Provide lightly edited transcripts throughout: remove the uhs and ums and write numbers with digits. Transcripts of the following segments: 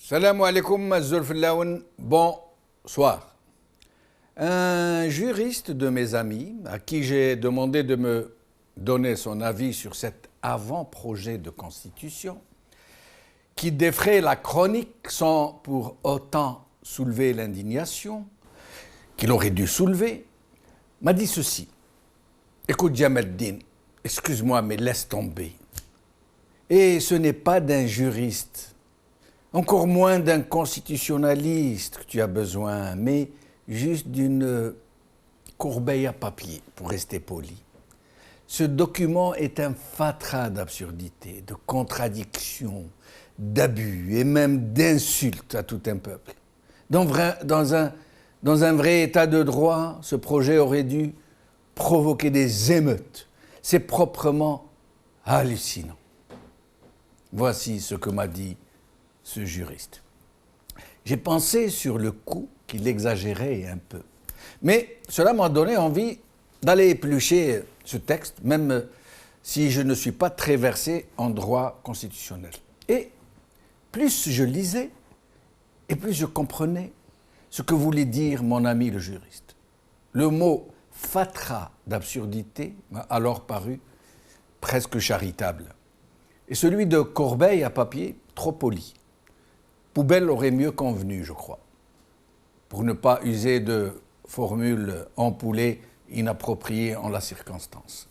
Salam alaikum, Zulfillaoun, bonsoir. Un juriste de mes amis, à qui j'ai demandé de me donner son avis sur cet avant-projet de constitution, qui défraie la chronique sans pour autant soulever l'indignation qu'il aurait dû soulever, m'a dit ceci. Écoute Djamaldine, excuse-moi mais laisse tomber. Et ce n'est pas d'un juriste, encore moins d'un constitutionnaliste que tu as besoin, mais juste d'une corbeille à papier, pour rester poli. Ce document est un fatras d'absurdités, de contradictions, d'abus et même d'insultes à tout un peuple. Dans un vrai état de droit, ce projet aurait dû provoquer des émeutes. C'est proprement hallucinant. Voici ce que m'a dit ce juriste. J'ai pensé sur le coup qu'il exagérait un peu. Mais cela m'a donné envie d'aller éplucher ce texte, même si je ne suis pas très versé en droit constitutionnel. Et plus je lisais, et plus je comprenais ce que voulait dire mon ami le juriste. Le mot fatras d'absurdité m'a alors paru presque charitable. Et celui de corbeille à papier, trop poli. Poubelle aurait mieux convenu, je crois, pour ne pas user de formules empoulées inappropriées en la circonstance.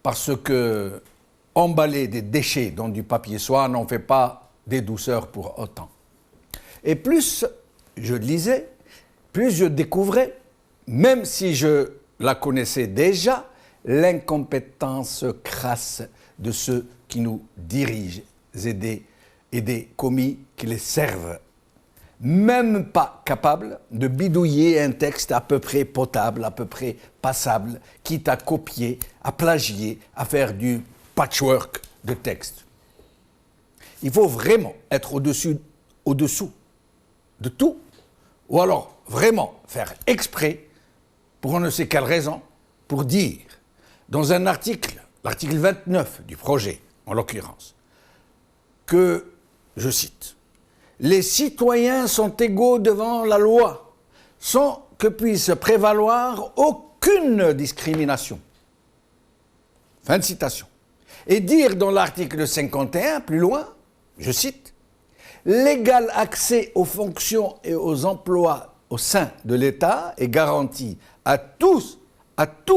Parce que emballer des déchets dans du papier soie n'en fait pas des douceurs pour autant. Et plus je lisais, plus je découvrais, même si je la connaissais déjà, l'incompétence crasse de ceux qui nous dirigent et des commis qui les servent. Même pas capables de bidouiller un texte à peu près potable, à peu près passable, quitte à copier, à plagier, à faire du patchwork de texte. Il faut vraiment être au-dessous de tout, ou alors vraiment faire exprès, pour on ne sait quelle raison, pour dire, dans un article, l'article 29 du projet, en l'occurrence, que, je cite, « Les citoyens sont égaux devant la loi, sans que puisse prévaloir aucune discrimination. » Fin de citation. Et dire dans l'article 51, plus loin, je cite, « L'égal accès aux fonctions et aux emplois au sein de l'État est garanti à tous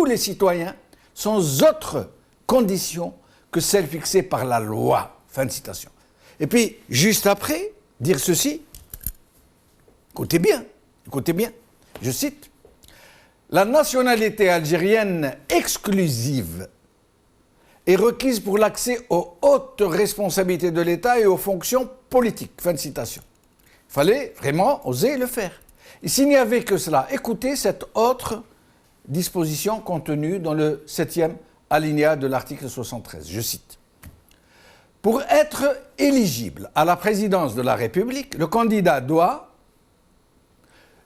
les citoyens, sans autre condition que celle fixée par la loi. » Fin de citation. Et puis, juste après, dire ceci, écoutez bien, je cite, « La nationalité algérienne exclusive est requise pour l'accès aux hautes responsabilités de l'État et aux fonctions politiques. » Fin de citation. Il fallait vraiment oser le faire. Et s'il n'y avait que cela, écoutez cette autre disposition contenue dans le 7e alinéa de l'article 73. Je cite. « Pour être éligible à la présidence de la République, le candidat doit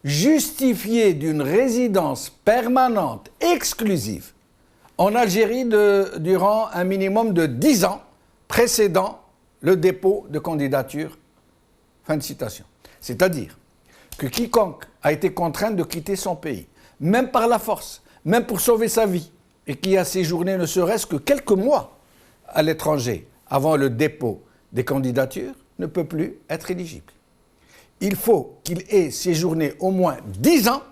justifier d'une résidence permanente exclusive en Algérie durant un minimum de 10 ans précédant le dépôt de candidature. » Fin de citation. C'est-à-dire que quiconque a été contraint de quitter son pays, même par la force, même pour sauver sa vie, et qui a séjourné ne serait-ce que quelques mois à l'étranger avant le dépôt des candidatures, ne peut plus être éligible. Il faut qu'il ait séjourné au moins 10 ans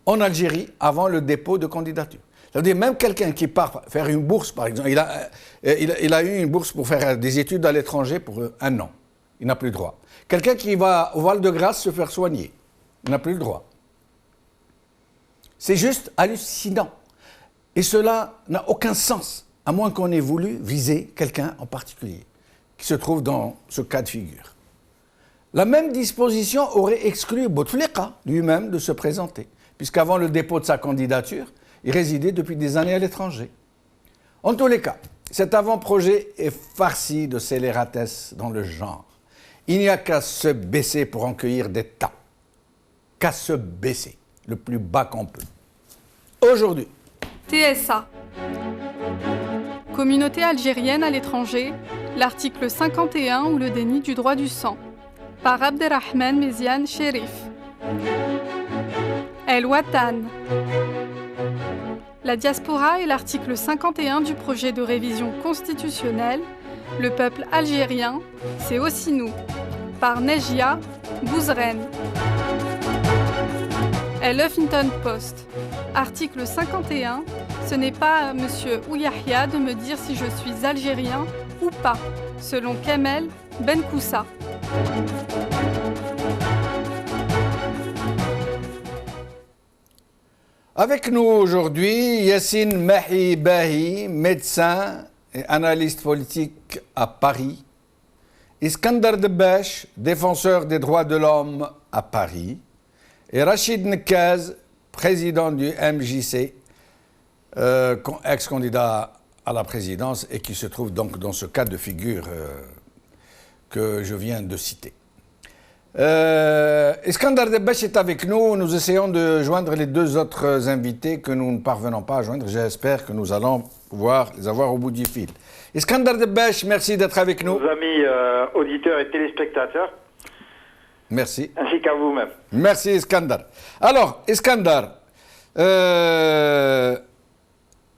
en Algérie avant le dépôt de candidature. C'est-à-dire même quelqu'un qui part faire une bourse, par exemple, il a eu une bourse pour faire des études à l'étranger pour 1 an, il n'a plus le droit. Quelqu'un qui va au Val-de-Grâce se faire soigner, il n'a plus le droit. C'est juste hallucinant. Et cela n'a aucun sens, à moins qu'on ait voulu viser quelqu'un en particulier, qui se trouve dans ce cas de figure. La même disposition aurait exclu Bouteflika lui-même de se présenter, puisqu'avant le dépôt de sa candidature, il résidait depuis des années à l'étranger. En tous les cas, cet avant-projet est farci de scélératesse dans le genre. Il n'y a qu'à se baisser pour en cueillir des tas. Qu'à se baisser, le plus bas qu'on peut. Aujourd'hui, TSA. Communauté algérienne à l'étranger, l'article 51 ou le déni du droit du sang. par Abderrahmane Méziane Chérif. El Watan. La diaspora est l'article 51 du projet de révision constitutionnelle. Le peuple algérien, c'est aussi nous, par Nejia Bouzren. El Huffington Post. Article 51. Ce n'est pas à M. Ouyahia de me dire si je suis algérien ou pas, selon Kamel Benkoussa. Avec nous aujourd'hui, Yassine Mahi Bahi, médecin et analyste politique à Paris. Iskandar Debesh, défenseur des droits de l'homme à Paris. Et Rachid Nekaz, président du MJC, ex-candidat à la présidence et qui se trouve donc dans ce cas de figure que je viens de citer. Iskandar Debesh est avec nous. Nous essayons de joindre les deux autres invités que nous ne parvenons pas à joindre. J'espère que nous allons pouvoir les avoir au bout du fil. Iskandar Debesh, merci d'être avec nous. Nos amis auditeurs et téléspectateurs. Merci. Ainsi qu'à vous-même. Merci Iskandar. Alors, Iskandar,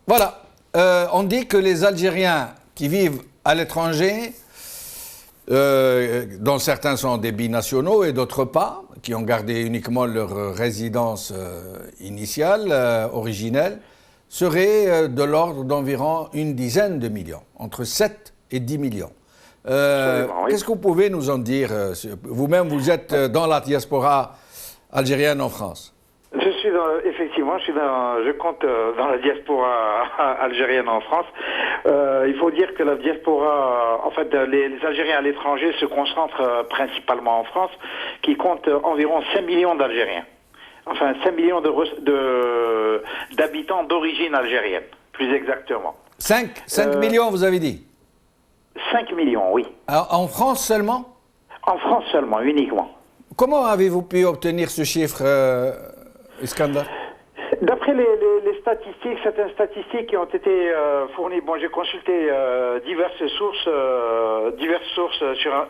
voilà, on dit que les Algériens qui vivent à l'étranger, dont certains sont des binationaux et d'autres pas, qui ont gardé uniquement leur résidence initiale, originelle, seraient de l'ordre d'environ une dizaine de millions, entre 7 et 10 millions. Oui. Qu'est-ce que vous pouvez nous en dire? Vous-même, vous êtes dans la diaspora algérienne en France. Je compte dans la diaspora algérienne en France. Il faut dire que la diaspora, en fait, les Algériens à l'étranger se concentrent principalement en France, qui compte environ 5 millions d'Algériens. Enfin, 5 millions d'habitants d'origine algérienne, plus exactement. 5 millions, vous avez dit? 5 millions, oui. En France seulement? En France seulement, uniquement. Comment avez-vous pu obtenir ce chiffre, Iskandar? D'après les statistiques, certaines statistiques qui ont été fournies, bon, j'ai consulté diverses sources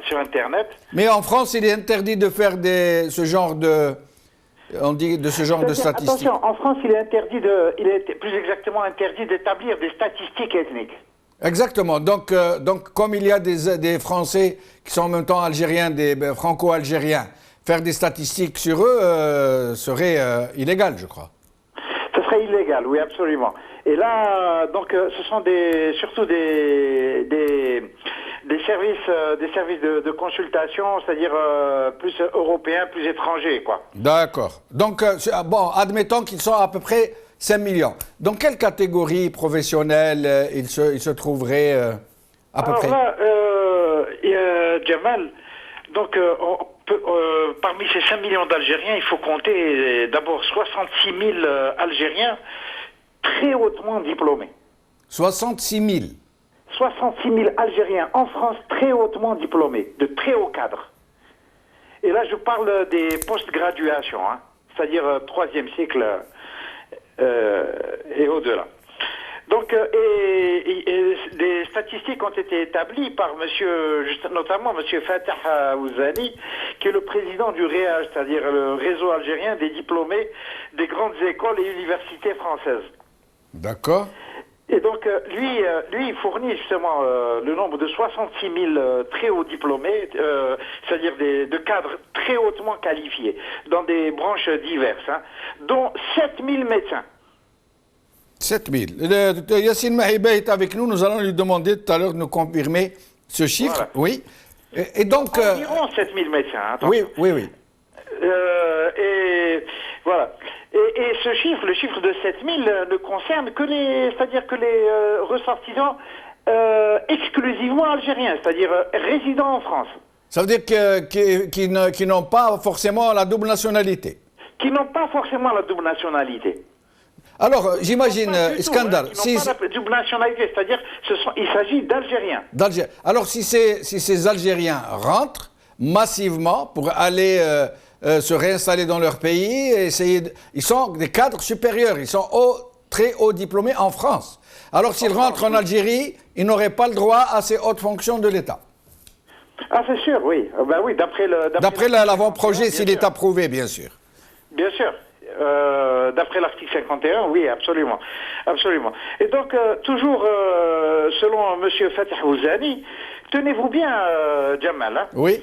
sur Internet. Mais en France, il est interdit de faire ce genre de statistiques. Attention, en France, il est plus exactement interdit d'établir des statistiques ethniques. Exactement. Donc comme il y a des Français qui sont en même temps algériens, des franco-algériens, faire des statistiques sur eux serait illégal, je crois. Ce serait illégal, oui, absolument. Et là, donc, ce sont surtout des services de consultation, c'est-à-dire plus européens, plus étrangers, quoi. D'accord. Donc, bon, admettons qu'ils sont à peu près 5 millions. Dans quelle catégorie professionnelle ils se trouveraient à peu près? Là, Jamal, donc, parmi ces 5 millions d'Algériens, il faut compter d'abord 66 000 Algériens très hautement diplômés. 66 000 66 000 Algériens en France très hautement diplômés, de très haut cadre. Et là, je parle des post-graduations, hein, c'est-à-dire 3e cycle et au-delà. Donc, des statistiques ont été établies par notamment M. Fatah Ouzani, qui est le président du REAJ, c'est-à-dire le réseau algérien des diplômés des grandes écoles et universités françaises. D'accord. Et donc, lui, il fournit justement le nombre de 66 000 très hauts diplômés, c'est-à-dire de cadres très hautement qualifiés, dans des branches diverses, hein, dont 7 000 médecins. 7 000. Yassine Mahibé est avec nous. Nous allons lui demander tout à l'heure de nous confirmer ce chiffre. Voilà. Oui. Et donc. Environ 7 000 médecins. Attention. Oui. Et voilà. Et ce chiffre, le chiffre de 7 000, ne concerne que les ressortissants exclusivement algériens, c'est-à-dire résidents en France. Ça veut dire qu'ils n'ont pas forcément la double nationalité. Qui n'ont pas forcément la double nationalité. Alors, j'imagine, Iskandar... Qui n'ont pas la double nationalité, c'est-à-dire il s'agit d'Algériens. Alors, si ces Algériens rentrent massivement pour aller se réinstaller dans leur pays, ils sont des cadres supérieurs, ils sont très hauts diplômés en France. Alors, s'ils rentrent en Algérie, ils n'auraient pas le droit à ces hautes fonctions de l'État. Ah, c'est sûr, oui. Ben oui, D'après l'avant-projet, s'il est approuvé, bien sûr. Bien sûr. D'après l'article 51, oui, absolument. Absolument. Et donc, toujours selon M. Fatah Ouzani, tenez-vous bien, Jamal. Hein, oui.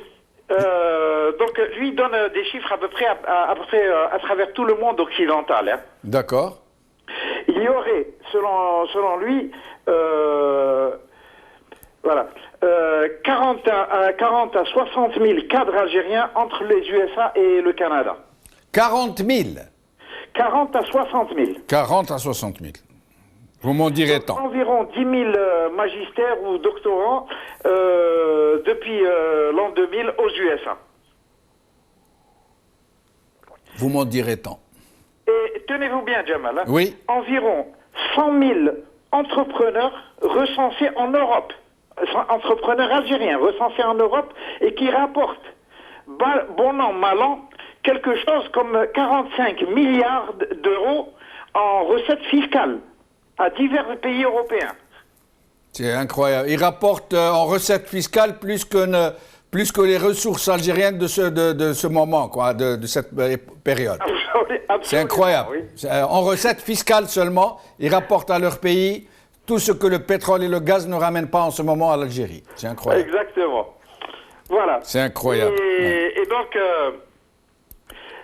Donc, lui donne des chiffres à peu près à travers tout le monde occidental. Hein. D'accord. Il y aurait, selon lui, voilà, 40 à 60 000 cadres algériens entre les USA et le Canada. 40 000 40 à 60 000. 40 à 60 000. Vous m'en direz tant. Environ 10 000 magistères ou doctorants depuis l'an 2000 aux USA. Vous m'en direz tant. Et tenez-vous bien, Jamal. Hein, oui. Environ 100 000 entrepreneurs recensés en Europe. Entrepreneurs algériens recensés en Europe et qui rapportent, bon an, mal an, quelque chose comme 45 milliards d'euros en recettes fiscales à divers pays européens. C'est incroyable. Ils rapportent en recettes fiscales plus que les ressources algériennes de ce moment, quoi, de cette période. C'est incroyable. Oui. En recettes fiscales seulement, ils rapportent à leur pays tout ce que le pétrole et le gaz ne ramènent pas en ce moment à l'Algérie. C'est incroyable. Exactement. Voilà. C'est incroyable. Et donc,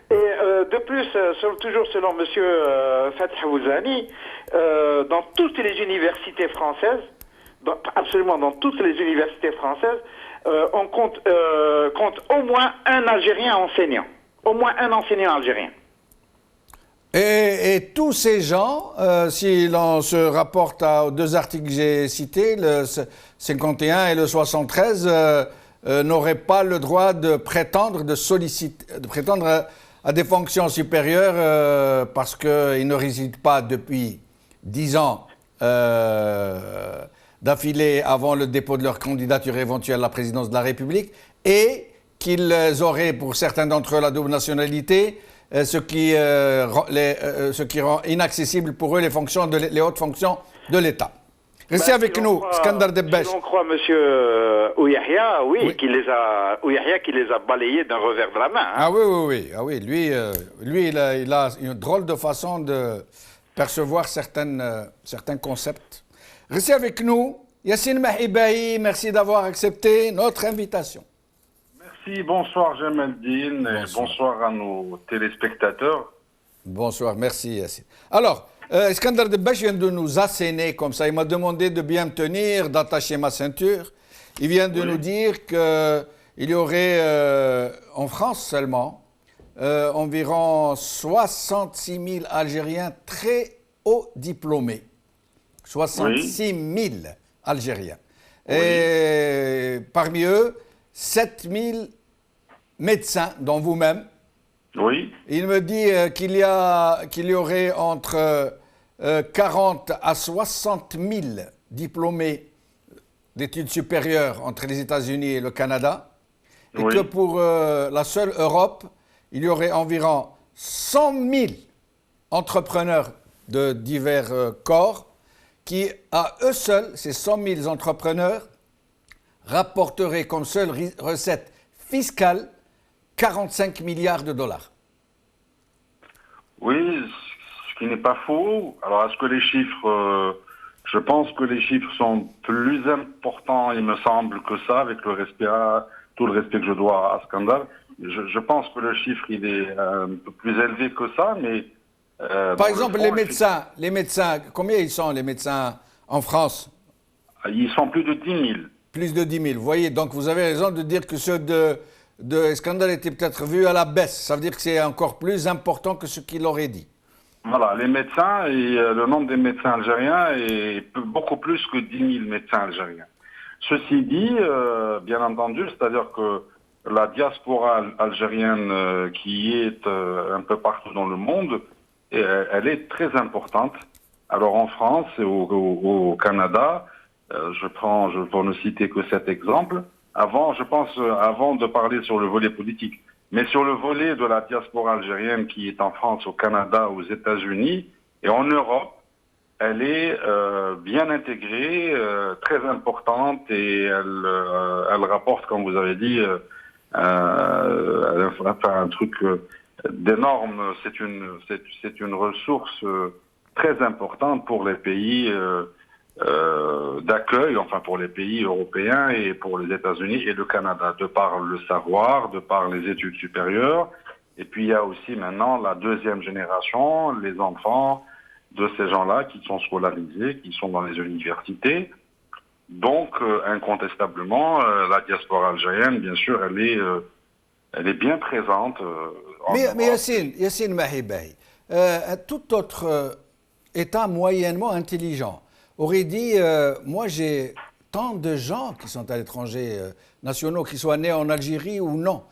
de plus, toujours selon M. Fatah Ouzani, dans toutes les universités françaises, absolument dans toutes les universités françaises, on compte au moins un Algérien enseignant. Au moins un enseignant algérien. Et tous ces gens, si l'on se rapporte aux deux articles que j'ai cités, le 51 et le 73, n'auraient pas le droit de prétendre, à des fonctions supérieures parce qu'ils ne résident pas depuis 10 ans d'affilée avant le dépôt de leur candidature éventuelle à la présidence de la République et qu'ils auraient, pour certains d'entre eux, la double nationalité, ce qui rend inaccessible pour eux les hautes fonctions de l'État. Restez avec nous, Skandar Debbesh. Si on croit M. Ouyahia, oui. Qui les a balayés d'un revers de la main. Hein. Ah oui. Lui, il a une drôle de façon de percevoir certains concepts. Restez avec nous. Yassine Mahibahi, merci d'avoir accepté notre invitation. Merci, bonsoir Jamaldine, et bonsoir à nos téléspectateurs. Bonsoir, merci Yassine. Alors, Skandar Debbesh vient de nous asséner comme ça. Il m'a demandé de bien me tenir, d'attacher ma ceinture. Il vient de nous dire qu'il y aurait, en France seulement, environ 66 000 Algériens très haut diplômés. 66 000 Algériens. Et parmi eux, 7 000 médecins, dont vous-même. Oui. Il me dit qu'il y aurait entre 40 à 60 000 diplômés d'études supérieures entre les États-Unis et le Canada. Et que pour la seule Europe, il y aurait environ 100 000 entrepreneurs de divers corps qui, à eux seuls, ces 100 000 entrepreneurs, rapporteraient comme seule recette fiscale 45 milliards de dollars. Oui, ce qui n'est pas faux. Alors, est-ce que les chiffres... je pense que les chiffres sont plus importants, il me semble, que ça, avec tout le respect que je dois à Skandar. Je pense que le chiffre, il est un peu plus élevé que ça, mais... Par exemple, les médecins, combien ils sont les médecins en France? Ils sont plus de 10 000. Plus de 10 000. Vous voyez, donc vous avez raison de dire que ceux de Skandar étaient peut-être vus à la baisse. Ça veut dire que c'est encore plus important que ce qu'il aurait dit. Voilà, les médecins, et le nombre des médecins algériens est beaucoup plus que 10 000 médecins algériens. Ceci dit, bien entendu, c'est-à-dire que la diaspora algérienne qui est un peu partout dans le monde, elle est très importante. Alors en France et au Canada, pour ne citer que cet exemple, avant de parler sur le volet politique, mais sur le volet de la diaspora algérienne qui est en France, au Canada, aux États-Unis et en Europe, elle est bien intégrée, très importante, et elle rapporte, comme vous avez dit, un truc d'énorme. C'est une ressource très importante pour les pays d'accueil, enfin pour les pays européens et pour les États-Unis et le Canada, de par le savoir, de par les études supérieures. Et puis il y a aussi maintenant la deuxième génération, les enfants de ces gens-là qui sont scolarisés, qui sont dans les universités. Donc incontestablement, la diaspora algérienne, bien sûr, elle est bien présente. Mais Yassine Mahibay, tout autre État moyennement intelligent aurait dit, moi j'ai tant de gens qui sont à l'étranger, nationaux, qu'ils soient nés en Algérie ou non,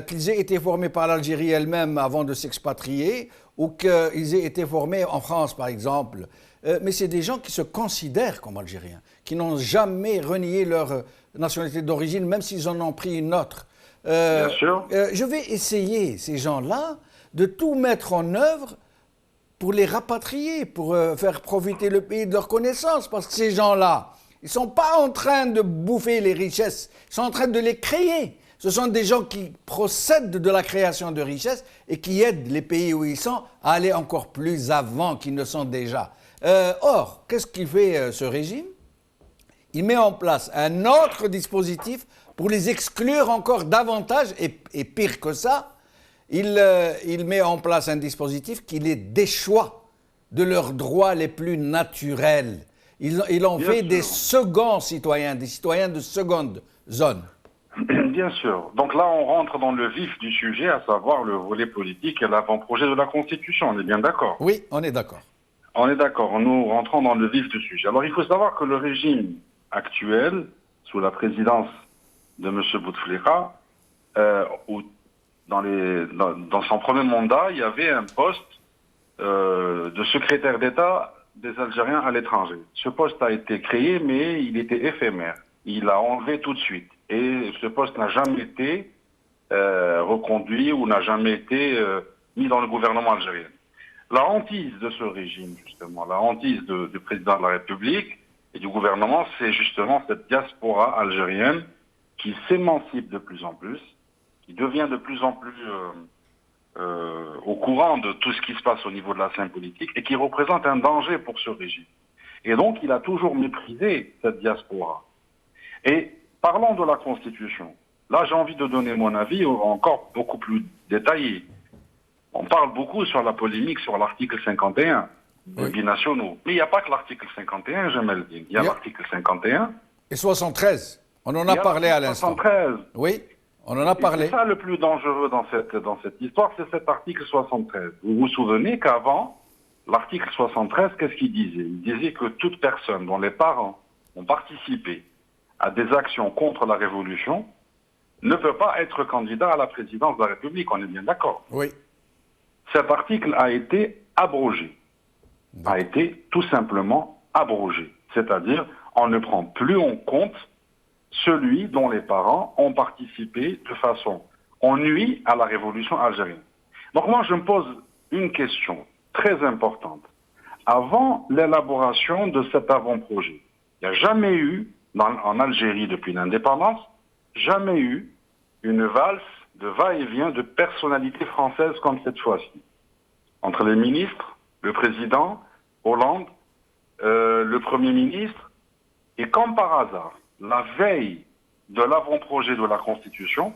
qu'ils aient été formés par l'Algérie elle-même avant de s'expatrier, ou qu'ils aient été formés en France par exemple. Mais c'est des gens qui se considèrent comme Algériens, qui n'ont jamais renié leur nationalité d'origine, même s'ils en ont pris une autre. Bien sûr. Je vais essayer, ces gens-là, de tout mettre en œuvre pour les rapatrier, pour faire profiter le pays de leurs connaissances, parce que ces gens-là, ils ne sont pas en train de bouffer les richesses, ils sont en train de les créer. Ce sont des gens qui procèdent de la création de richesses et qui aident les pays où ils sont à aller encore plus avant qu'ils ne sont déjà. Or, qu'est-ce qu'il fait ce régime? Il met en place un autre dispositif pour les exclure encore davantage, et pire que ça, il met en place un dispositif qui les déchoit de leurs droits les plus naturels. Il en fait des seconds citoyens, des citoyens de seconde zone. Bien sûr. Donc là, on rentre dans le vif du sujet, à savoir le volet politique et l'avant-projet de la Constitution. On est bien d'accord? Oui, on est d'accord. On est d'accord. Nous rentrons dans le vif du sujet. Alors, il faut savoir que le régime actuel, sous la présidence de M. Bouteflika, dans son premier mandat, il y avait un poste de secrétaire d'État des Algériens à l'étranger. Ce poste a été créé, mais il était éphémère. Il l'a enlevé tout de suite. Et ce poste n'a jamais été reconduit ou n'a jamais été mis dans le gouvernement algérien. La hantise de ce régime, justement, la hantise du président de la République et du gouvernement, c'est justement cette diaspora algérienne qui s'émancipe de plus en plus, qui devient de plus en plus au courant de tout ce qui se passe au niveau de la scène politique et qui représente un danger pour ce régime. Et donc, il a toujours méprisé cette diaspora. Et parlons de la Constitution. Là, j'ai envie de donner mon avis encore beaucoup plus détaillé. On parle beaucoup sur la polémique sur l'article 51 des binationaux. Mais il n'y a pas que l'article 51, Jamel Dine. Il y a l'article 51. Et 73. On en a parlé à l'instant. 73. Oui, on en a parlé. C'est ça le plus dangereux dans cette histoire, c'est cet article 73. Vous vous souvenez qu'avant, l'article 73, qu'est-ce qu'il disait? Il disait que toute personne dont les parents ont participé à des actions contre la Révolution ne peut pas être candidat à la présidence de la République. On est bien d'accord? Oui. Cet article a été abrogé. A été tout simplement abrogé. C'est-à-dire, on ne prend plus en compte celui dont les parents ont participé de façon on nuit à la révolution algérienne. Donc moi, je me pose une question très importante. Avant l'élaboration de cet avant-projet, il n'y a jamais eu, en Algérie depuis l'indépendance, jamais eu une valse de va-et-vient de personnalités françaises comme cette fois-ci. Entre les ministres, le président, Hollande, le Premier ministre, et comme par hasard, la veille de l'avant-projet de la Constitution,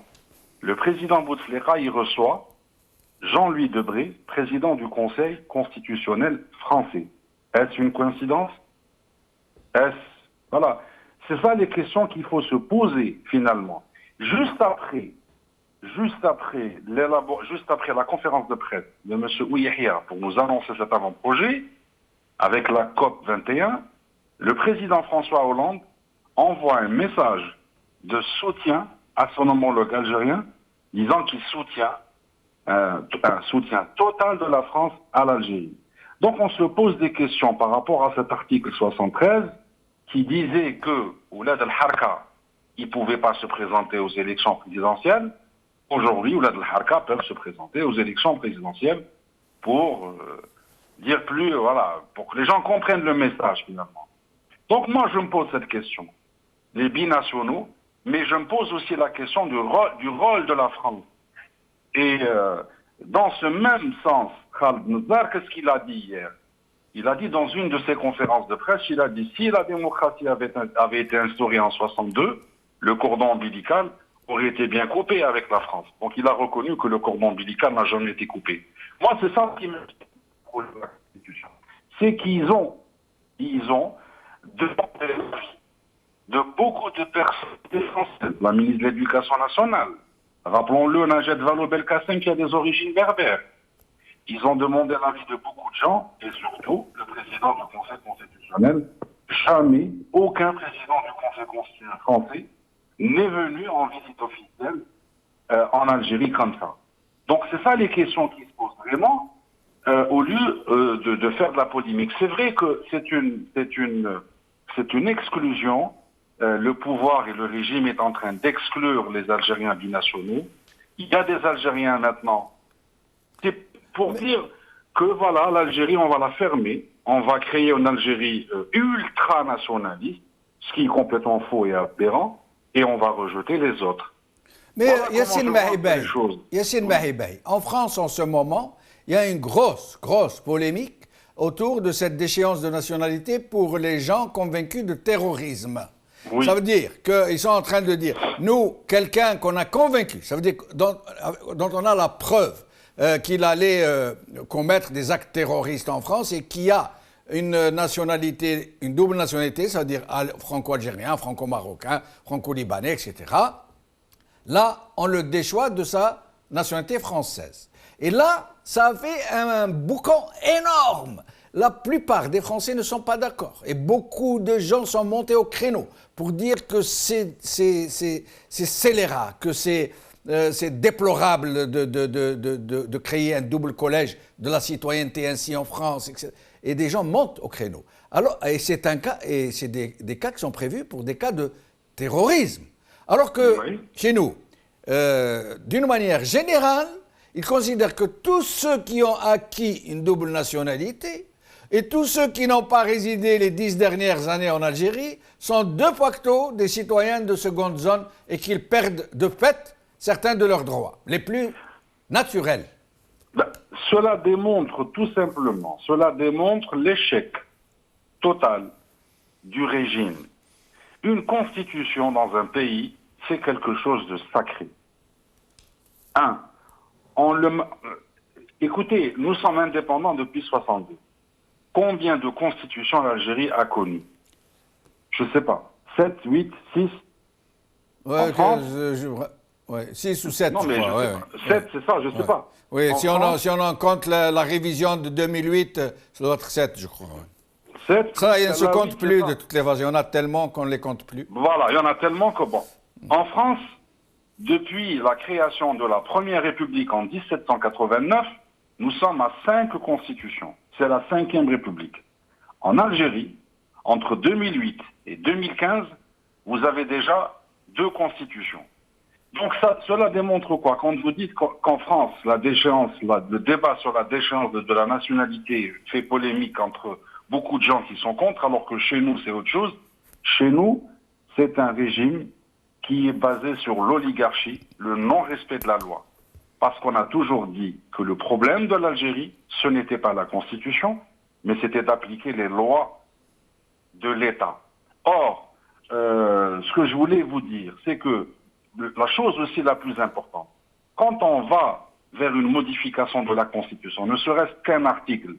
le président Bouteflika y reçoit Jean-Louis Debré, président du Conseil constitutionnel français. Est-ce une coïncidence? Voilà. C'est ça les questions qu'il faut se poser finalement. Juste après la conférence de presse de M. Ouyahia pour nous annoncer cet avant-projet, avec la COP 21, le président François Hollande envoie un message de soutien à son homologue algérien, disant qu'il soutient un soutien total de la France à l'Algérie. Donc on se pose des questions par rapport à cet article 73 qui disait que Oulad al-Harka, ils ne pouvaient pas se présenter aux élections présidentielles. Aujourd'hui, Oulad al-Harka peuvent se présenter aux élections présidentielles pour dire plus, voilà, pour que les gens comprennent le message finalement. Donc moi je me pose cette question, les binationaux, mais je me pose aussi la question du rôle de la France. Et dans ce même sens, Khaled Nazar, qu'est-ce qu'il a dit hier? Il a dit dans une de ses conférences de presse, il a dit si la démocratie avait été instaurée en 62, le cordon ombilical aurait été bien coupé avec la France. Donc il a reconnu que le cordon ombilical n'a jamais été coupé. Moi, c'est ça qui me pour la Constitution. C'est qu'ils ont demandé l'avis de beaucoup de personnalités françaises, la ministre de l'Éducation nationale. Rappelons-le, Najat Vallaud-Belkacem qui a des origines berbères. Ils ont demandé l'avis de beaucoup de gens, et surtout le président du Conseil constitutionnel. Jamais aucun président du Conseil constitutionnel français n'est venu en visite officielle en Algérie comme ça. Donc c'est ça les questions qui se posent vraiment, au lieu de faire de la polémique. C'est vrai que c'est une exclusion. Le pouvoir et le régime est en train d'exclure les Algériens binationaux. Il y a des Algériens maintenant. C'est pour dire que voilà, l'Algérie, on va la fermer. On va créer une Algérie ultra-nationaliste, ce qui est complètement faux et aberrant, et on va rejeter les autres. Mais voilà Yassine Mahibay, en France en ce moment, il y a une grosse polémique autour de cette déchéance de nationalité pour les gens convaincus de terrorisme. Oui. Ça veut dire qu'ils sont en train de dire, nous, quelqu'un qu'on a convaincu, ça veut dire dont on a la preuve qu'il allait commettre des actes terroristes en France et qui a une nationalité, une double nationalité, ça veut dire franco-algérien, franco-marocain, franco-libanais, etc. Là, on le déchoit de sa nationalité française. Et là, ça fait un boucan énorme. La plupart des Français ne sont pas d'accord. Et beaucoup de gens sont montés au créneau pour dire que c'est scélérat, que c'est déplorable de créer un double collège de la citoyenneté ainsi en France, etc. Et des gens montent au créneau. Alors, et c'est un cas, et c'est des cas qui sont prévus pour des cas de terrorisme. Alors que chez nous, d'une manière générale, ils considèrent que tous ceux qui ont acquis une double nationalité et tous ceux qui n'ont pas résidé les 10 dernières années en Algérie sont de facto des citoyens de seconde zone et qu'ils perdent de fait certains de leurs droits, les plus naturels. Cela démontre tout simplement, l'échec total du régime. Une constitution dans un pays, c'est quelque chose de sacré. Écoutez, nous sommes indépendants depuis 1962. Combien de constitutions l'Algérie a connues? Je ne sais pas. 7, 8, 6 en France 6 ou 7, non, mais je crois. 7, c'est ça, je ne sais pas. Oui, si on en compte la révision de 2008, ça doit être 7, je crois. 7, ça, il ne se compte plus de toutes les façons. Il y en a tellement qu'on ne les compte plus. Voilà, il y en a tellement que bon. En France, depuis la création de la Première République en 1789, nous sommes à 5 constitutions. C'est la 5e République. En Algérie, entre 2008 et 2015, vous avez déjà 2 constitutions. Donc cela démontre quoi? Quand vous dites qu'en France, le débat sur la déchéance de la nationalité fait polémique entre beaucoup de gens qui sont contre, alors que chez nous, c'est autre chose. Chez nous, c'est un régime qui est basé sur l'oligarchie, le non-respect de la loi. Parce qu'on a toujours dit que le problème de l'Algérie, ce n'était pas la Constitution, mais c'était d'appliquer les lois de l'État. Or, ce que je voulais vous dire, c'est que la chose aussi la plus importante, quand on va vers une modification de la Constitution, ne serait-ce qu'un article,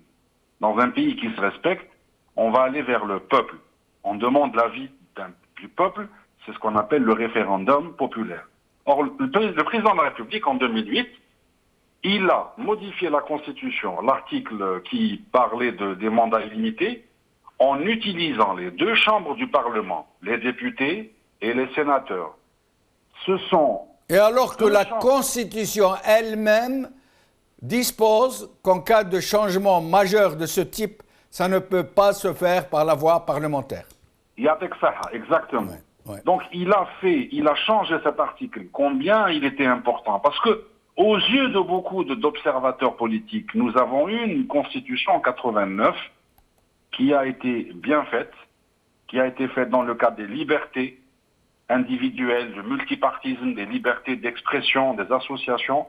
dans un pays qui se respecte, on va aller vers le peuple. On demande l'avis du peuple, c'est ce qu'on appelle le référendum populaire. Or, le président de la République, en 2008, il a modifié la Constitution, l'article qui parlait des mandats illimités, en utilisant les 2 chambres du Parlement, les députés et les sénateurs. Et alors que la Constitution elle-même dispose qu'en cas de changement majeur de ce type, ça ne peut pas se faire par la voie parlementaire. Exactement. Ouais. Donc il a changé cet article. Combien il était important? Parce que aux yeux de beaucoup d'observateurs politiques, nous avons eu une constitution en 89 qui a été bien faite, qui a été faite dans le cadre des libertés individuelles, du multipartisme, des libertés d'expression, des associations.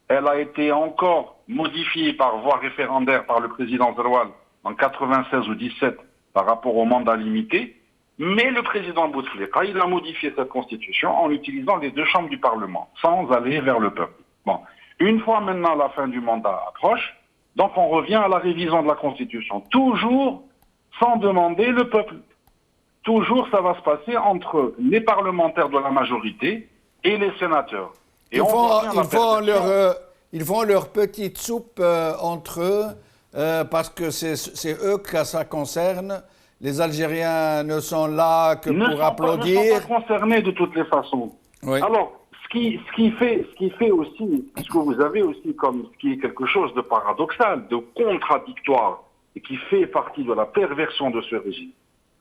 Elle a été encore modifiée par voie référendaire par le président Zeroual en 96 ou 17 par rapport au mandat limité. Mais le président Bouteflika, il a modifié cette constitution en utilisant les deux chambres du Parlement, sans aller vers le peuple. Bon. Une fois maintenant la fin du mandat approche, donc on revient à la révision de la constitution. Toujours sans demander le peuple. Toujours ça va se passer entre les parlementaires de la majorité et les sénateurs. Et ils font leur petite soupe entre eux, parce que c'est eux que ça concerne. Les Algériens ne sont là que pour applaudir. Ils ne sont pas concernés de toutes les façons. Oui. Alors, ce qui fait aussi, ce que vous avez aussi comme ce qui est quelque chose de paradoxal, de contradictoire, et qui fait partie de la perversion de ce régime.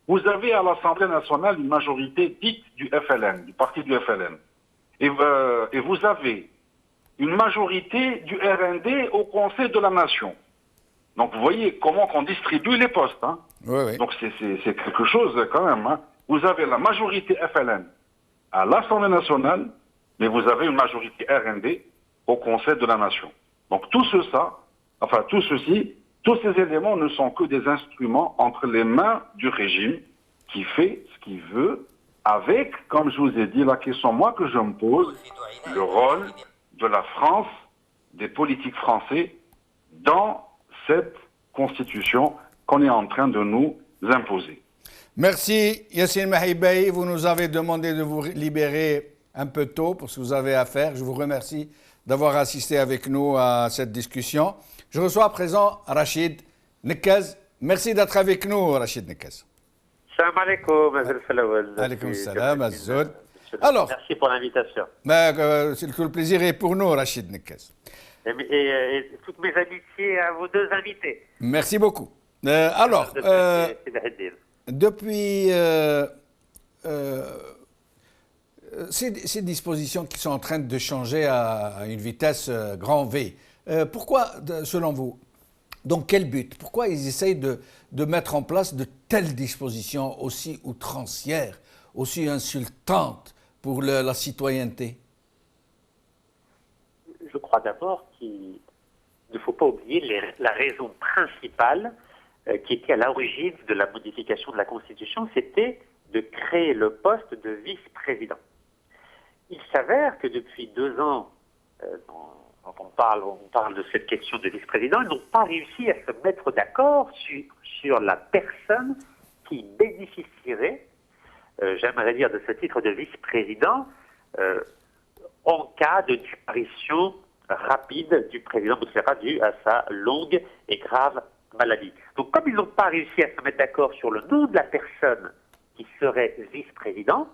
Vous avez à l'Assemblée nationale une majorité dite du FLN, du parti du FLN. Et vous avez une majorité du RND au Conseil de la Nation. Donc vous voyez comment on distribue les postes. Hein. Oui, oui. Donc c'est quelque chose quand même. Hein. Vous avez la majorité FLN à l'Assemblée nationale, mais vous avez une majorité RND au Conseil de la Nation. Donc tout ceci, tous ces éléments ne sont que des instruments entre les mains du régime qui fait ce qu'il veut avec, comme je vous ai dit, la question moi que je me pose, le rôle de la France, des politiques français dans cette constitution qu'on est en train de nous imposer. Merci Yassine Mahibey, vous nous avez demandé de vous libérer un peu tôt pour ce que vous avez à faire. Je vous remercie d'avoir assisté avec nous à cette discussion. Je reçois à présent Rachid Nekaz. Merci d'être avec nous, Rachid Nekaz. Salam alaikum, Azul Falawel. Alaikum salam, Azoud. Alors, merci pour l'invitation. Tout le plaisir est pour nous, Rachid Nekaz. Et toutes mes amitiés à vos deux invités. Merci beaucoup. Depuis ces dispositions qui sont en train de changer à une vitesse grand V, pourquoi, selon vous, dans quel but? Pourquoi ils essayent de mettre en place de telles dispositions aussi outrancières, aussi insultantes pour la citoyenneté? Je crois d'abord qu'il ne faut pas oublier la raison principale qui était à l'origine de la modification de la Constitution, c'était de créer le poste de vice-président. Il s'avère que depuis 2 ans, quand on parle de cette question de vice-président, ils n'ont pas réussi à se mettre d'accord sur la personne qui bénéficierait, j'aimerais dire, de ce titre de vice-président en cas de disparition rapide du président Bouteflika due à sa longue et grave maladie. Donc comme ils n'ont pas réussi à se mettre d'accord sur le nom de la personne qui serait vice-président,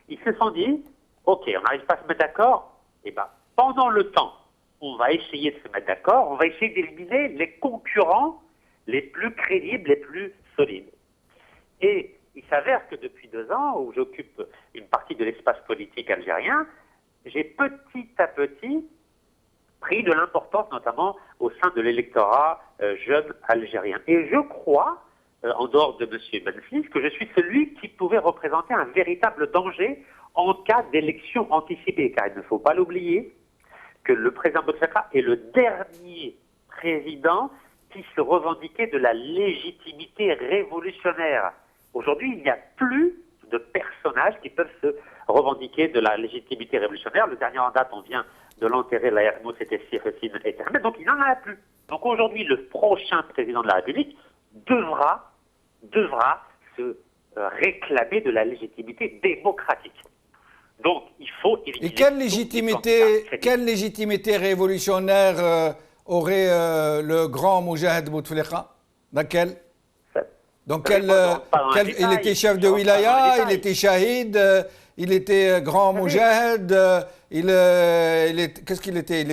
ils se sont dit, ok, on n'arrive pas à se mettre d'accord, et bien pendant le temps, on va essayer de se mettre d'accord, on va essayer d'éliminer les concurrents les plus crédibles, les plus solides. Et il s'avère que depuis 2 ans, où j'occupe une partie de l'espace politique algérien, j'ai petit à petit pris de l'importance, notamment au sein de l'électorat jeune algérien. Et je crois, en dehors de M. Benflis, que je suis celui qui pouvait représenter un véritable danger en cas d'élection anticipée. Car il ne faut pas l'oublier que le président Bouteflika est le dernier président qui se revendiquait de la légitimité révolutionnaire. Aujourd'hui, il n'y a plus de personnages qui peuvent se revendiquer de la légitimité révolutionnaire. Le dernier en date, on vient de l'enterrer, c'était Sirfine Ethernet, donc il n'en a plus. Donc aujourd'hui, le prochain président de la République devra se réclamer de la légitimité démocratique. Donc il faut éviter... Et quelle légitimité révolutionnaire aurait le grand Moujahid Bouteflika? Laquelle? Il était chef de wilaya, il était shahid, il était grand Moujahid, qu'est-ce qu'il était?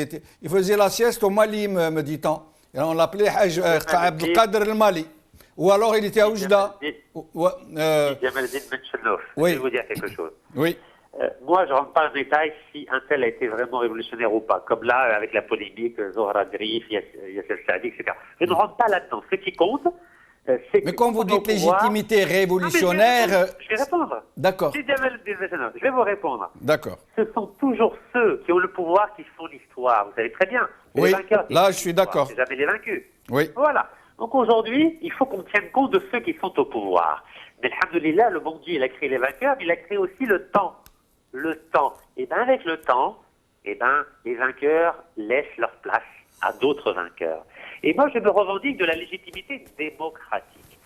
Il faisait la sieste au Mali, me dit-on. On l'appelait Haj Abdelkader el-Mali. Ou alors il était à Oujda. Jamal Din Menchenouf, je vais vous dire quelque chose. Oui. Moi, je ne rentre pas en détail si un tel a été vraiment révolutionnaire ou pas. Comme là, avec la polémique, Zohra Drif, Yasser Saadi, etc. Je ne rentre pas là-dedans. Ce qui compte, c'est que... Mais quand vous dites légitimité révolutionnaire... Je vais répondre. D'accord. Je vais vous répondre. D'accord. Ce sont toujours ceux qui ont le pouvoir qui font l'histoire. Vous savez très bien. Oui, là, je suis d'accord. C'est jamais les vaincus. Oui. Voilà. Donc aujourd'hui, il faut qu'on tienne compte de ceux qui sont au pouvoir. Mais alhamdoulilah, le bon Dieu, il a créé les vainqueurs, mais il a créé aussi le temps. Le temps. Et bien avec le temps, les vainqueurs laissent leur place à d'autres vainqueurs. Et moi, je me revendique de la légitimité démocratique.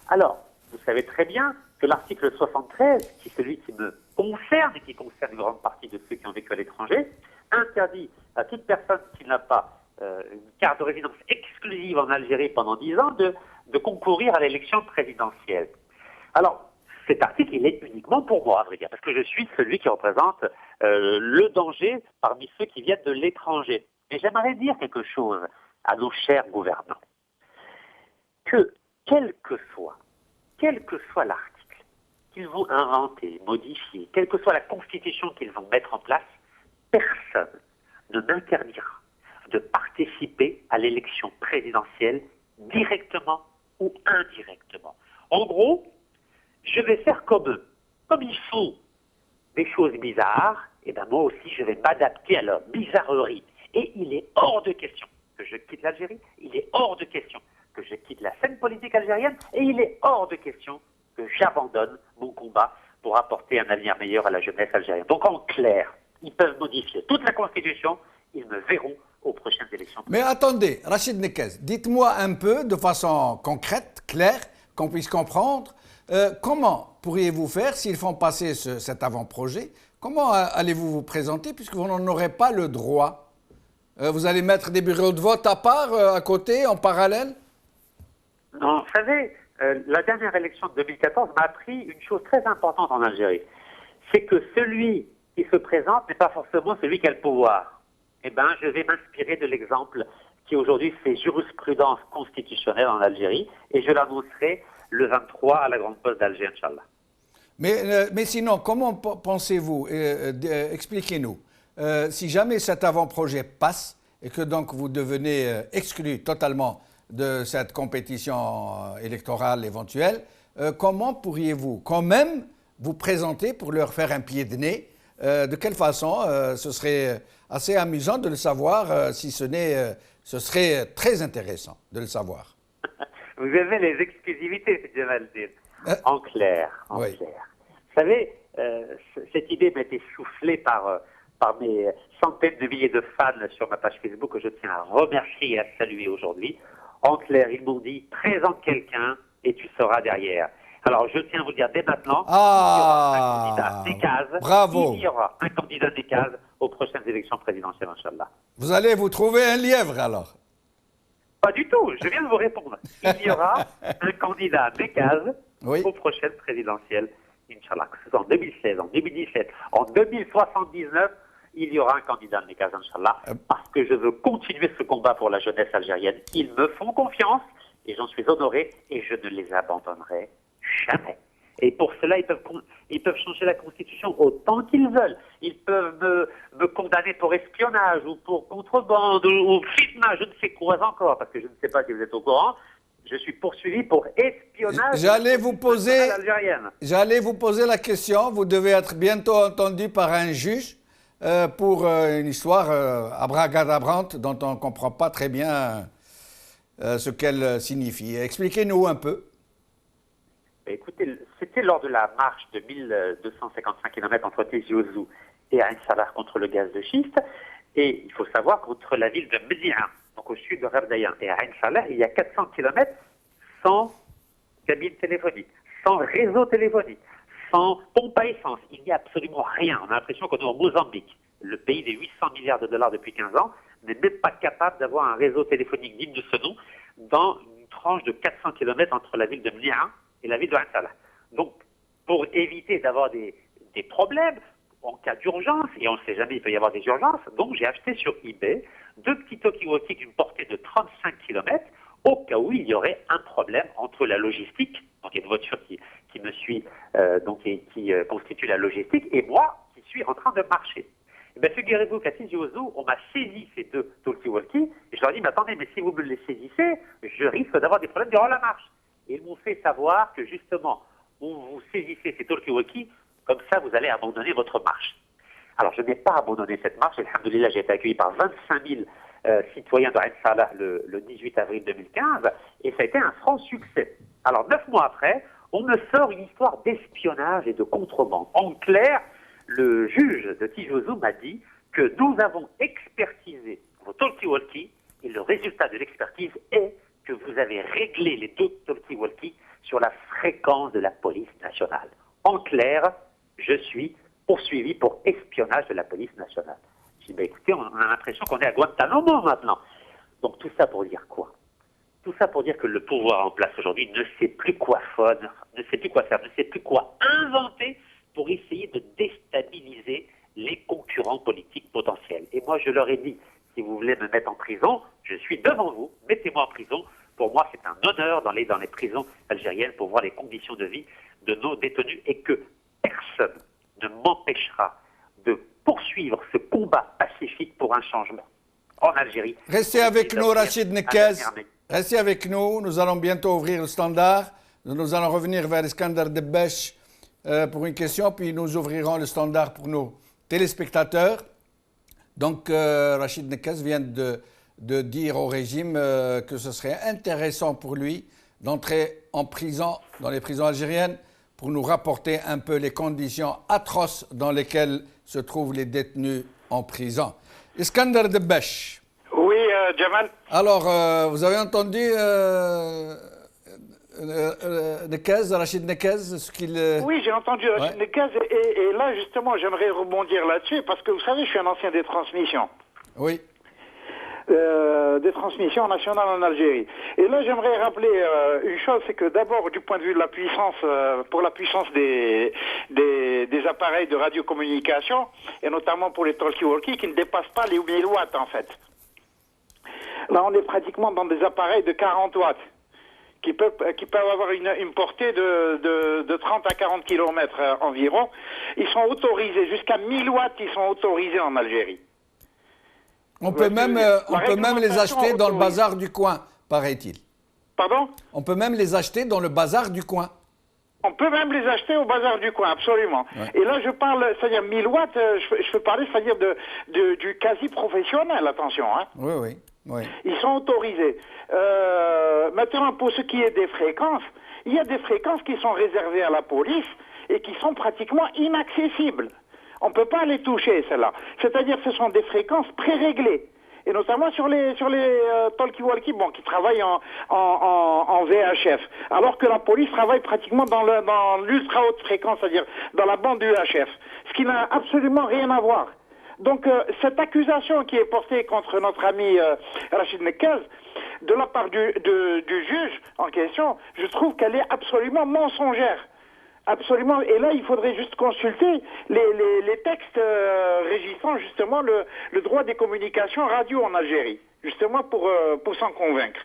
Alors, vous savez très bien que l'article 73, qui est celui qui me concerne et qui concerne une grande partie de ceux qui ont vécu à l'étranger, interdit à toute personne qui n'a pas une carte de résidence exclusive en Algérie pendant 10 ans de concourir à l'élection présidentielle. Alors, cet article, il est uniquement pour moi, à vrai dire, parce que je suis celui qui représente le danger parmi ceux qui viennent de l'étranger. Mais j'aimerais dire quelque chose à nos chers gouvernants, que quel que soit l'article qu'ils vont inventer, modifier, quelle que soit la constitution qu'ils vont mettre en place, personne ne m'interdira de participer à l'élection présidentielle directement ou indirectement. En gros, je vais faire comme eux. Comme ils font des choses bizarres, et bien moi aussi je vais m'adapter à leur bizarrerie. Et il est hors de question que je quitte l'Algérie, il est hors de question que je quitte la scène politique algérienne, et il est hors de question que j'abandonne mon combat pour apporter un avenir meilleur à la jeunesse algérienne. Donc en clair, ils peuvent modifier toute la Constitution, ils me verront aux prochaines élections. Mais attendez, Rachid Nekez, dites-moi un peu, de façon concrète, claire, qu'on puisse comprendre, comment pourriez-vous faire s'ils font passer cet avant-projet? Comment allez-vous vous présenter puisque vous n'en aurez pas le droit? Vous allez mettre des bureaux de vote à part, à côté, en parallèle? Non, vous savez, la dernière élection de 2014 m'a appris une chose très importante en Algérie. C'est que celui qui se présente n'est pas forcément celui qui a le pouvoir. Eh bien, je vais m'inspirer de l'exemple qui aujourd'hui fait jurisprudence constitutionnelle en Algérie et je l'annoncerai le 23 à la Grande Poste d'Alger, Inch'Allah. Mais sinon, comment pensez-vous, expliquez-nous, si jamais cet avant-projet passe et que donc vous devenez exclu totalement de cette compétition électorale éventuelle, comment pourriez-vous quand même vous présenter pour leur faire un pied de nez? De quelle façon? Ce serait assez amusant de le savoir, si ce n'est... ce serait très intéressant de le savoir. Vous avez les exclusivités, Jamaldine. En clair. Oui. Vous savez, cette idée m'a été soufflée par mes centaines de milliers de fans sur ma page Facebook que je tiens à remercier et à saluer aujourd'hui. En clair, ils m'ont dit « Présente quelqu'un et tu seras derrière ». Alors, je tiens à vous dire dès maintenant, il y aura un candidat des cases. Bravo. Il y aura un candidat des cases aux prochaines élections présidentielles, Inch'Allah. Vous allez vous trouver un lièvre alors? Pas du tout, je viens de vous répondre. Il y aura un candidat des cases aux prochaines présidentielles, Inch'Allah. Que ce soit en 2016, en 2017, en 2079, il y aura un candidat des cases, Inch'Allah. Parce que je veux continuer ce combat pour la jeunesse algérienne. Ils me font confiance et j'en suis honoré et je ne les abandonnerai jamais. Et pour cela, ils peuvent changer la Constitution autant qu'ils veulent. Ils peuvent me condamner pour espionnage ou pour contrebande ou fitna, je ne sais quoi encore, parce que je ne sais pas si vous êtes au courant. Je suis poursuivi pour espionnage. J'allais vous poser la question. Vous devez être bientôt entendu par un juge pour une histoire abracadabrante dont on ne comprend pas très bien ce qu'elle signifie. Expliquez-nous un peu. Écoutez, c'était lors de la marche de 1255 km entre Tizi Ouzou et Ain Salah contre le gaz de schiste. Et il faut savoir qu'entre la ville de Médina, donc au sud de Rabdaïan, et Ain Salah, il y a 400 km sans cabine téléphonique, sans réseau téléphonique, sans pompe à essence. Il n'y a absolument rien. On a l'impression qu'on est au Mozambique. Le pays des 800 milliards de dollars depuis 15 ans n'est même pas capable d'avoir un réseau téléphonique digne de ce nom dans une tranche de 400 km entre la ville de Médina et la ville de Ain Salah. Donc, pour éviter d'avoir des problèmes en cas d'urgence, et on ne sait jamais, il peut y avoir des urgences, donc j'ai acheté sur eBay 2 petits talkie-walkie d'une portée de 35 km au cas où il y aurait un problème entre la logistique, donc il y a une voiture qui me suit, donc qui constitue la logistique, et moi, qui suis en train de marcher. Eh bien, figurez-vous qu'à Tizi Ouzou, on m'a saisi ces deux talkie-walkie, et je leur ai dit, mais attendez, mais si vous me les saisissez, je risque d'avoir des problèmes durant la marche. Et ils m'ont fait savoir que justement, vous saisissez ces talkie-walkie, comme ça vous allez abandonner votre marche. Alors, je n'ai pas abandonné cette marche, et alhamdoulilah, j'ai été accueilli par 25 000 citoyens de Ain Salah le 18 avril 2015, et ça a été un franc succès. Alors, 9 mois après, on me sort une histoire d'espionnage et de contrebande. En clair, le juge de Tizi Ouzou m'a dit que nous avons expertisé vos talkie-walkie, et le résultat de l'expertise est que vous avez réglé les deux talkie-walkie sur la fréquence de la police nationale. En clair, je suis poursuivi pour espionnage de la police nationale. Je dis, écoutez, on a l'impression qu'on est à Guantanamo maintenant. Donc tout ça pour dire quoi? Tout ça pour dire que le pouvoir en place aujourd'hui ne sait plus quoi faire, ne sait plus quoi inventer pour essayer de déstabiliser les concurrents politiques potentiels. Et moi, je leur ai dit, si vous voulez me mettre en prison, je suis devant vous, mettez-moi en prison. Pour moi, c'est un honneur d'aller dans les prisons algériennes pour voir les conditions de vie de nos détenus et que personne ne m'empêchera de poursuivre ce combat pacifique pour un changement en Algérie. Restez avec nous, Rachid Nekez. Restez avec nous. Nous allons bientôt ouvrir le standard. Nous allons revenir vers Iskandar Debech pour une question, puis nous ouvrirons le standard pour nos téléspectateurs. Donc, Rachid Nekez vient de dire au régime que ce serait intéressant pour lui d'entrer en prison, dans les prisons algériennes, pour nous rapporter un peu les conditions atroces dans lesquelles se trouvent les détenus en prison. Iskandar Debech. Oui, Jamal. Alors, vous avez entendu Nekez, Rachid Nekez, ce qu'il... Oui, j'ai entendu Rachid Nekez, et là, justement, j'aimerais rebondir là-dessus, parce que vous savez, je suis un ancien des transmissions. Oui. Des transmissions nationales en Algérie. Et là, j'aimerais rappeler une chose, c'est que d'abord, du point de vue de la puissance, pour la puissance des appareils de radiocommunication, et notamment pour les talkie-walkie, qui ne dépassent pas les 1000 watts, en fait. Là, on est pratiquement dans des appareils de 40 watts, qui peuvent avoir une portée de 30 à 40 km environ. Ils sont autorisés, jusqu'à 1000 watts, ils sont autorisés en Algérie. On peut même les acheter dans le bazar du coin, paraît-il. Pardon? On peut même les acheter dans le bazar du coin. On peut même les acheter au bazar du coin, absolument. Ouais. Et là, je parle, c'est-à-dire 1000 watts, je peux parler, c'est-à-dire du quasi-professionnel, attention. Hein. Oui. Ils sont autorisés. Maintenant, pour ce qui est des fréquences, il y a des fréquences qui sont réservées à la police et qui sont pratiquement inaccessibles. On ne peut pas les toucher, celles-là. C'est-à-dire que ce sont des fréquences préréglées. Et notamment sur les talkie-walkie, qui travaillent en VHF. Alors que la police travaille pratiquement dans l'ultra haute fréquence, c'est-à-dire dans la bande UHF. Ce qui n'a absolument rien à voir. Donc, cette accusation qui est portée contre notre ami Rachid Nekez, de la part du juge en question, je trouve qu'elle est absolument mensongère. Absolument. Et là, il faudrait juste consulter les textes régissant justement le droit des communications radio en Algérie, justement pour s'en convaincre.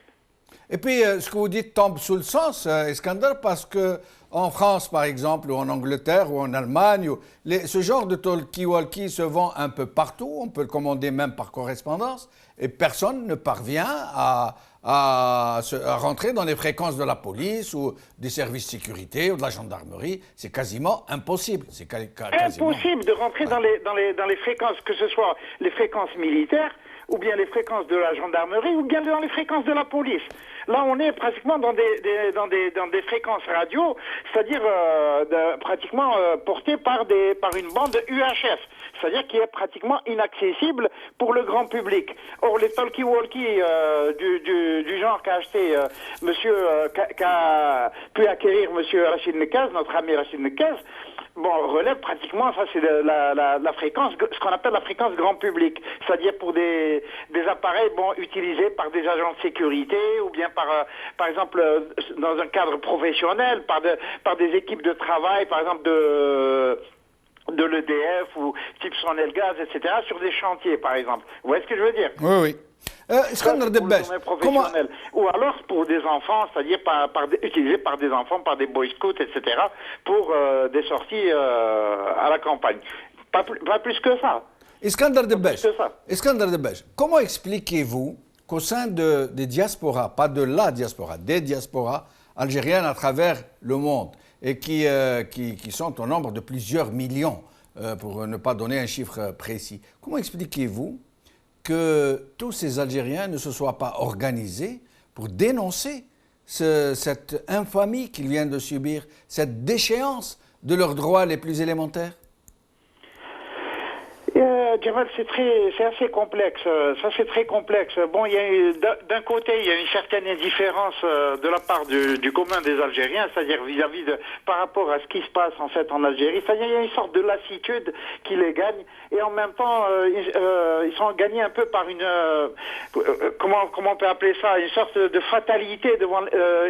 Et puis, ce que vous dites tombe sous le sens, Iskandar, parce que en France, par exemple, ou en Angleterre, ou en Allemagne, ce genre de talkie-walkie se vend un peu partout. On peut le commander même par correspondance, et personne ne parvient à rentrer dans les fréquences de la police ou des services de sécurité ou de la gendarmerie. C'est quasiment impossible. C'est impossible de rentrer dans les fréquences, que ce soit les fréquences militaires, ou bien les fréquences de la gendarmerie, ou bien dans les fréquences de la police. Là, on est pratiquement dans des fréquences radio, c'est-à-dire pratiquement portées par une bande UHF, c'est-à-dire qui est pratiquement inaccessible pour le grand public. Or, les talkie-walkie du genre qu'a acheté qu'a pu acquérir monsieur Rachid Nekez, notre ami Rachid Nekez, relève pratiquement, ça c'est la fréquence, ce qu'on appelle la fréquence grand public, c'est-à-dire pour des appareils utilisés par des agents de sécurité ou bien par exemple dans un cadre professionnel, par des équipes de travail, par exemple de l'EDF ou type Sonelgaz, etc., sur des chantiers par exemple. Vous voyez ce que je veux dire? Oui. Iskandar Debech, ou alors pour des enfants, c'est-à-dire utilisés par des enfants, par des boy scouts, etc., pour des sorties à la campagne. Pas plus que ça. Iskandar Debech, C'est ça. Iskandar Debech, comment expliquez-vous qu'au sein des diasporas, pas de la diaspora, des diasporas algériennes à travers le monde, et qui sont au nombre de plusieurs millions, pour ne pas donner un chiffre précis, comment expliquez-vous que tous ces Algériens ne se soient pas organisés pour dénoncer cette infamie qu'ils viennent de subir, cette déchéance de leurs droits les plus élémentaires? Jamal, c'est assez complexe. Ça, c'est très complexe. Bon, d'un côté, il y a une certaine indifférence de la part du commun des Algériens, c'est-à-dire vis-à-vis par rapport à ce qui se passe en fait en Algérie. C'est-à-dire, il y a une sorte de lassitude qui les gagne, et en même temps, ils sont gagnés un peu par une comment on peut appeler ça, une sorte de fatalité devant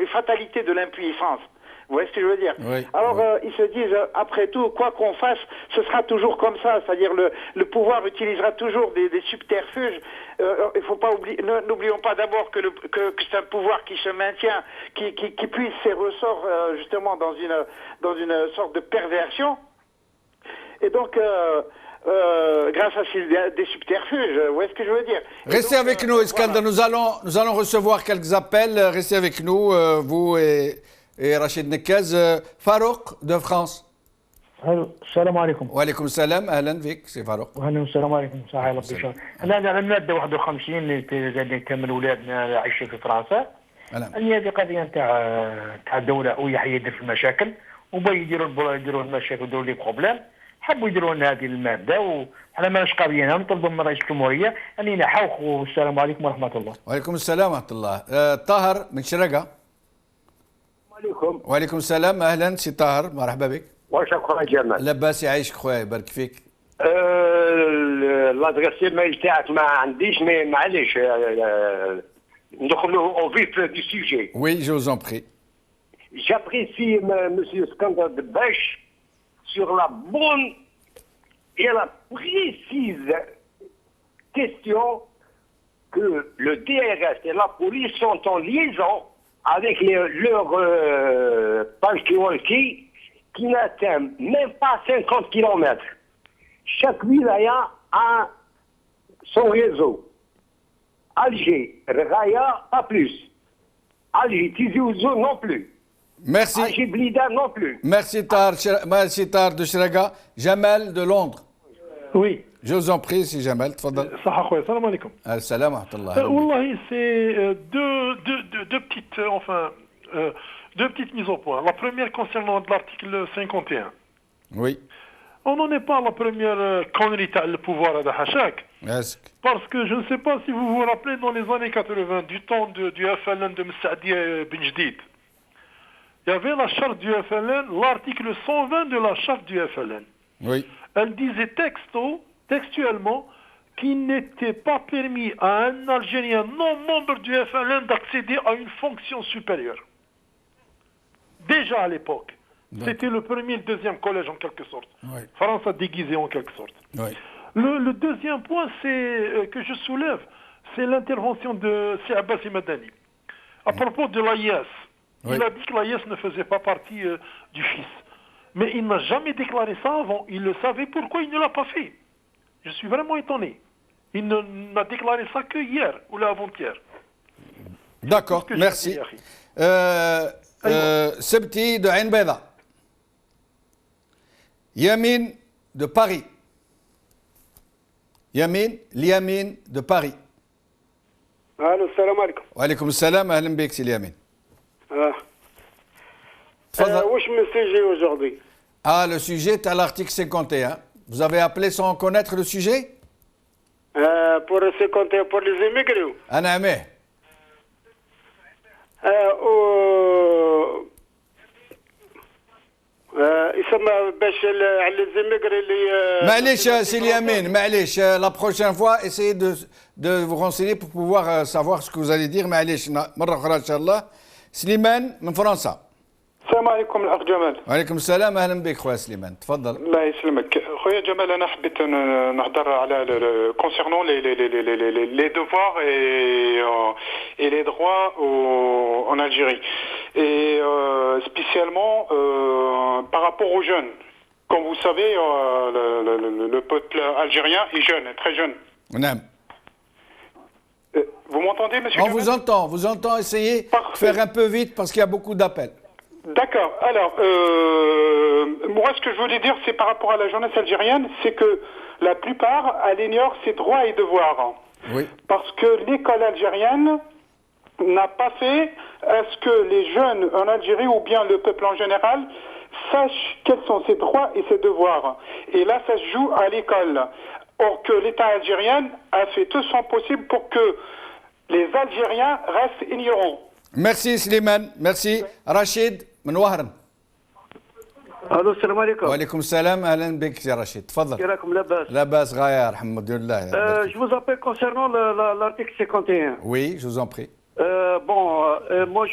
une fatalité de l'impuissance. Vous voyez ce que je veux dire? Oui, Alors, oui. ils se disent, après tout, quoi qu'on fasse, ce sera toujours comme ça. C'est-à-dire, le pouvoir utilisera toujours des subterfuges. Il faut pas oublier, n'oublions pas d'abord que c'est un pouvoir qui se maintient, qui puise ses ressorts, justement, dans une sorte de perversion. Et donc, grâce à des subterfuges, vous voyez ce que je veux dire? Restez avec nous, Iskandar. Voilà. Nous allons recevoir quelques appels. Restez avec nous, vous et Rachid Nekaz. Farouk de France. السلام عليكم. Wa alaykoum salam. Ahlan vik, c'est Farouk. واهلا السلام عليكم صحة الله بشر. انا على الماده 51 اللي زاد كامل اولادنا عايشين في فرنسا. هي هذه قضيه نتاع الدوله او يدير في المشاكل وبغوا يديروا المشاكل ويديروا لي بروبليم. حبوا يديروا لنا هذه الماده وحنا ماناش قابلينها نطلبوا من رئيس الجمهوريه ان ينحوا. والسلام عليكم ورحمه الله. وعليكم السلام ورحمة الله. طاهر من شرقة. عليكم. وعليكم السلام. أهلا سي طاهر، مرحبا بك. واش اخويا جمال؟ لاباس يعيشك خويا، يبارك فيك. لادريس ايميل تاعك ما عنديش، مي معليش ندخلوا au vif du sujet. Oui, je vous en prie. J'apprécie monsieur Iskandar Debech sur la bonne et la précise question que le DRS et la police sont en liaison avec leur talkie-walkie qui n'atteint même pas 50 km. Chaque wilaya a son réseau. Alger, Raya, pas plus. Alger, Tizi Ouzou non plus. Merci. Alger Blida non plus. Merci Tahar de Shraga. Jamal de Londres. Oui. Je vous en prie, si Jamal, تفضل. صح اخويا السلام عليكم. السلام ورحمة الله. والله c'est deux petites mises au point. La première concernant l'article 51. Oui. On n'en est pas à la première connerie le pouvoir à Hachak. Parce que je ne sais pas si vous vous rappelez dans les années 80 du temps du FLN de Msaadi Ben Jdid. Il y avait la charte du FLN, l'article 120 de la charte du FLN. Oui. Elle disait textuellement qu'il n'était pas permis à un Algérien non membre du FLN d'accéder à une fonction supérieure. Déjà à l'époque. C'était le premier et le deuxième collège en quelque sorte. Oui. France a déguisé en quelque sorte. Oui. Le deuxième point que je soulève, c'est l'intervention de C. Abbas Madani. À propos de l'AIS, il a dit que l'AIS ne faisait pas partie du FIS. Mais il n'a jamais déclaré ça avant. Il le savait, pourquoi il ne l'a pas fait? Je suis vraiment étonné. Il n'a déclaré ça que hier ou l'avant-hier. D'accord, merci. Sebti de Ain Beda. Yamin de Paris. Liamin de Paris. Allô, salam alaikum. Wa alaykoum salam, ahlan bik, c'est Liamin. Où je me suis aujourd'hui? Ah, le sujet est à l'article 51. Vous avez appelé sans connaître le sujet? Pour le 51, pour les immigrés. أنا عميه. يسمى باش على الزميقري اللي معليش سي اليمين معليش la prochaine fois essayez de vous renseigner pour pouvoir savoir ce que vous allez dire معليش مرة أخرى إن شاء الله. سليمان من فرنسا. السلام عليكم الاخ جمال. وعليكم السلام اهلا بك خويا سليمان تفضل. الله يسلمك خويا جمال. انا حبيت نهضر على concernant les devoirs et les droits en Algérie et spécialement par rapport aux jeunes. Comme vous savez, le peuple algérien est jeune, très jeune. Vous m'entendez, monsieur? On vous entend. Essayez de faire un peu vite parce qu'il y a beaucoup d'appels. D'accord. Alors, moi, ce que je voulais dire, c'est par rapport à la jeunesse algérienne, c'est que la plupart, elle ignore ses droits et devoirs. Oui. Parce que l'école algérienne n'a pas fait à ce que les jeunes en Algérie ou bien le peuple en général sachent quels sont ses droits et ses devoirs. Et là, ça se joue à l'école. Or que l'État algérien a fait tout son possible pour que les Algériens restent ignorants. Merci Slimane, merci. Rachid, من وهران. الو السلام عليكم. وعليكم السلام, اهلا بك يا رشيد, تفضل. كي راكم لاباس؟ لاباس غاية الحمد لله. Je vous appelle concernant l'article 51. Oui, je vous en prie. Moi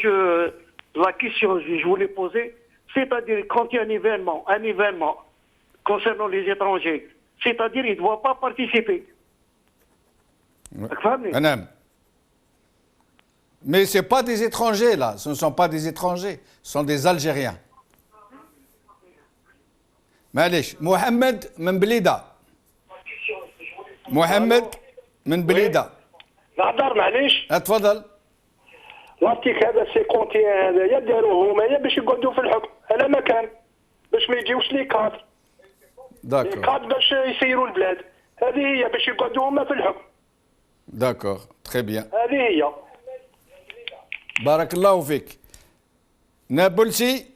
la question que je voulais poser, c'est-à-dire quand il y a un événement concernant les étrangers, c'est-à-dire ils ne doivent pas participer. Mais ce n'est pas des étrangers là, ce ne sont pas des étrangers, ce sont des Algériens. معليش محمد من بليده. محمد من بليده. نهضر معليش. اتفضل. لارتيك هذا 51 هذايا داروه هما باش يقعدوا في الحكم على مكان باش ما يجيوش لي كادر. داكور. لي كادر باش يسيروا البلاد. هذه هي باش يقعدوا هما في الحكم. داكور تري بيان. هذه هي. بارك الله فيك. نابلسي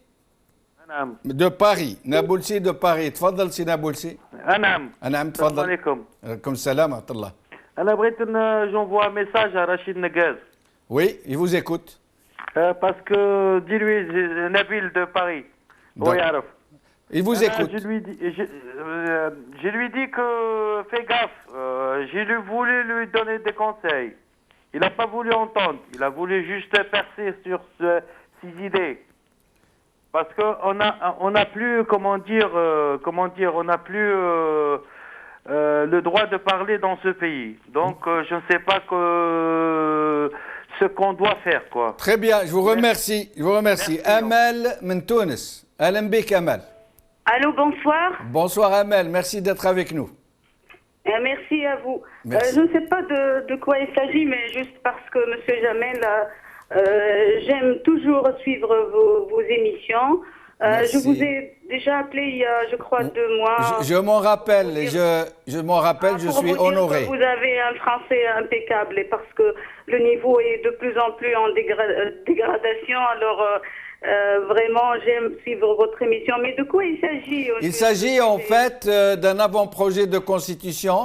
نعم دو باري. نابلسي دو باري, تفضل سي نابلسي. نعم. نعم تفضل. السلام عليكم. عليكم السلام ورحمة الله. أنا بغيت j'envoie un message à Rachid Negaz. Oui, il vous écoute. Parce que dis-lui Nabil de Paris. Oui, alors. Il vous écoute. Je lui dis que fais gaffe. J'ai voulu lui donner des conseils. Il n'a pas voulu entendre. Il a voulu juste percer sur ses idées. Parce qu'on n'a plus, on n'a plus le droit de parler dans ce pays. Donc, je ne sais pas ce qu'on doit faire, quoi. Très bien, je vous remercie. Je vous remercie. Amel Mentounes. Alain Bek Amel. Allô, bonsoir. Bonsoir Amel, merci d'être avec nous. Merci à vous. Merci. Je ne sais pas de quoi il s'agit, mais juste parce que M. Jamel, j'aime toujours suivre vos émissions. Je vous ai déjà appelé il y a, je crois, 2 mois. Je m'en rappelle, je m'en rappelle, je suis honoré. Vous avez un français impeccable, et parce que le niveau est de plus en plus en dégradation, alors vraiment j'aime suivre votre émission. Mais de quoi il s'agit? Il s'agit en fait d'un avant-projet de constitution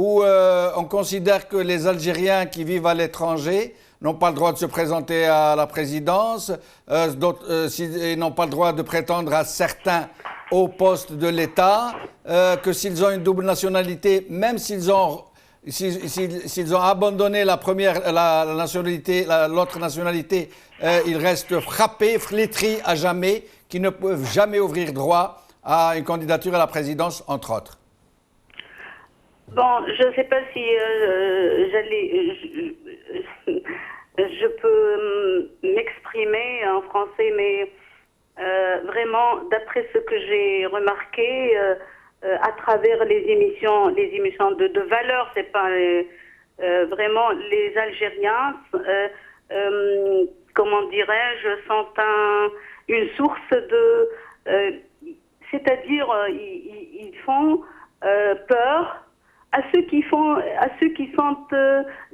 où on considère que les Algériens qui vivent à l'étranger n'ont pas le droit de se présenter à la présidence, ils n'ont pas le droit de prétendre à certains hauts postes de l'État, que s'ils ont une double nationalité, même s'ils ont abandonné la nationalité, l'autre nationalité, ils restent frappés, flétris à jamais, qui ne peuvent jamais ouvrir droit à une candidature à la présidence, entre autres. Bon, je ne sais pas si je peux m'exprimer en français, mais vraiment, d'après ce que j'ai remarqué à travers les émissions de valeur, c'est pas vraiment les Algériens, comment dirais-je, sont une source de, c'est-à-dire ils font peur à ceux qui sont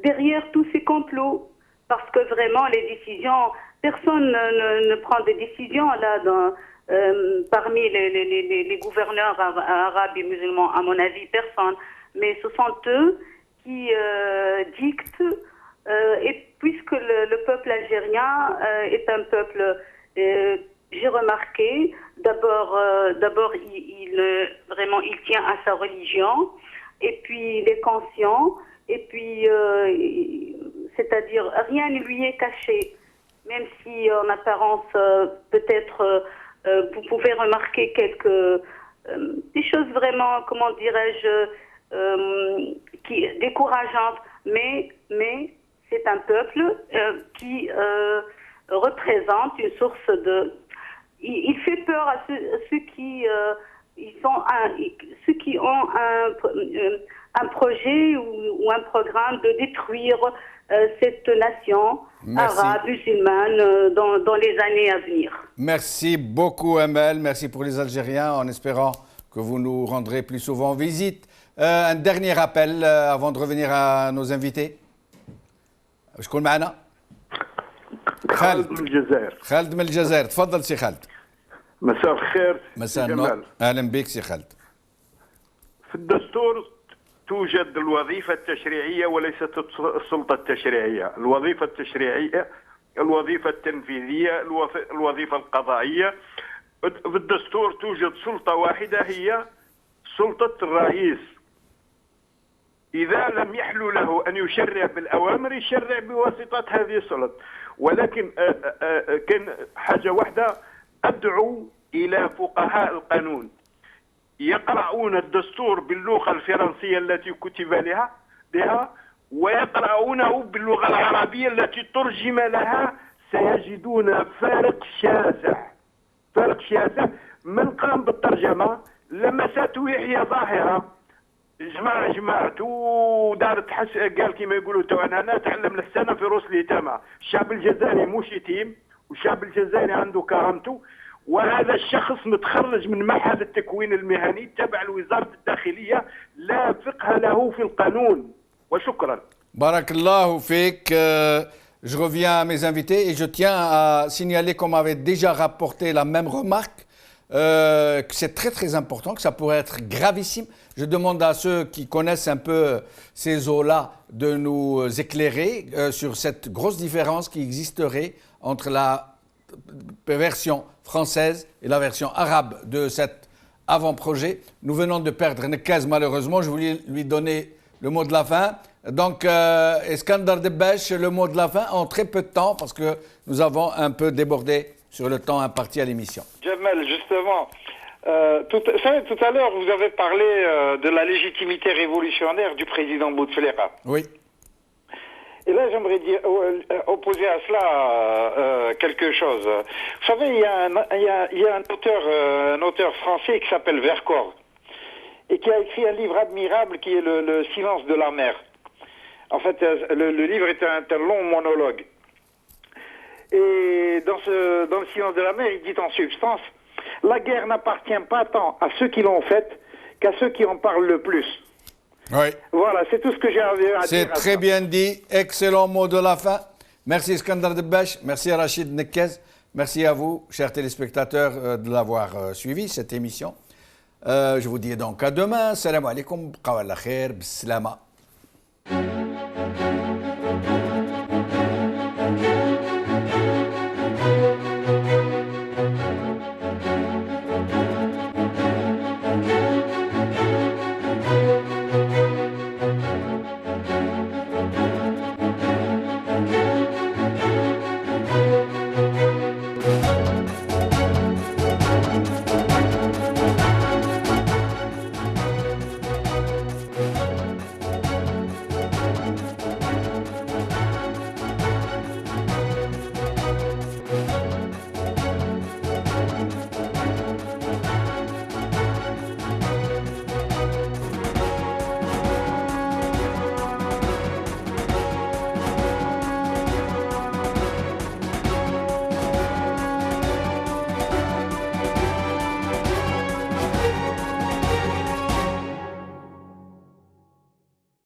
derrière tous ces complots, parce que vraiment les décisions, personne ne prend des décisions là parmi les gouverneurs arabes et musulmans, à mon avis, personne, mais ce sont eux qui dictent, et puisque le peuple algérien est un peuple, j'ai remarqué, d'abord vraiment il tient à sa religion, et puis il est conscient, et puis c'est-à-dire rien ne lui est caché, même si en apparence peut-être vous pouvez remarquer des choses vraiment, comment dirais-je, décourageantes, mais c'est un peuple qui représente une source de... Il fait peur à ceux qui ceux qui ont un projet ou un programme de détruire cette nation arabe, musulmane, dans les années à venir. Merci beaucoup, Amel. Merci pour les Algériens, en espérant que vous nous rendrez plus souvent visite. Un dernier appel avant de revenir à nos invités. شكون معنا؟ خالد من الجزائر. خالد من الجزائر، تفضل سي خالد. مساء الخير. مساء النور. اهلا بك سي خالد. في الدستور توجد الوظيفة التشريعية وليست السلطة التشريعية، الوظيفة التشريعية، الوظيفة التنفيذية، الوظيفة القضائية. في الدستور توجد سلطة واحدة هي سلطة الرئيس. إذا لم يحل له أن يشرع بالأوامر يشرع بواسطة هذه السلطة، ولكن كان حاجة واحدة، أدعو إلى فقهاء القانون يقرؤون الدستور باللغة الفرنسية التي كتب بها ويقرؤونه باللغة العربية التي ترجم لها، سيجدون فارق شاسع. فارق شاسع. من قام بالترجمة لمسته يحيى ظاهرة، جمعت ودارت قال كما يقولوا تو انا تعلم السنه في روس اليتامى. الشعب الجزائري مش يتيم، والشعب الجزائري عنده كرامته، وهذا الشخص متخرج من معهد التكوين المهني تبع وزارة الداخلية، لا فقه له في القانون. وشكرا. بارك الله فيك. Je reviens à mes invités et je tiens à signaler, comme avait déjà rapporté la même remarque, que c'est très très important, que ça pourrait être gravissime. Je demande à ceux qui connaissent un peu ces eaux-là de nous éclairer sur cette grosse différence qui existerait entre la version française et la version arabe de cet avant-projet. Nous venons de perdre Nekaz malheureusement, je voulais lui donner le mot de la fin. Donc, Iskandar Debech, le mot de la fin en très peu de temps parce que nous avons un peu débordé sur le temps imparti à l'émission. Jamel, justement, tout à l'heure, vous avez parlé de la légitimité révolutionnaire du président Bouteflika. Oui. Et là, j'aimerais dire, opposer à cela quelque chose. Vous savez, il y a un auteur français qui s'appelle Vercors et qui a écrit un livre admirable qui est le Silence de la mer. En fait, le livre est un long monologue. Et dans le Silence de la mer, il dit en substance, la guerre n'appartient pas tant à ceux qui l'ont faite qu'à ceux qui en parlent le plus. Oui. Voilà, c'est tout ce que j'ai à dire. C'est très bien dit. Excellent mot de la fin. Merci Iskandar Debech. Merci à Rachid Nekez. Merci à vous, chers téléspectateurs, de l'avoir suivi, cette émission. Je vous dis donc à demain. Salam alaikum. Qawalla khair. Bislama.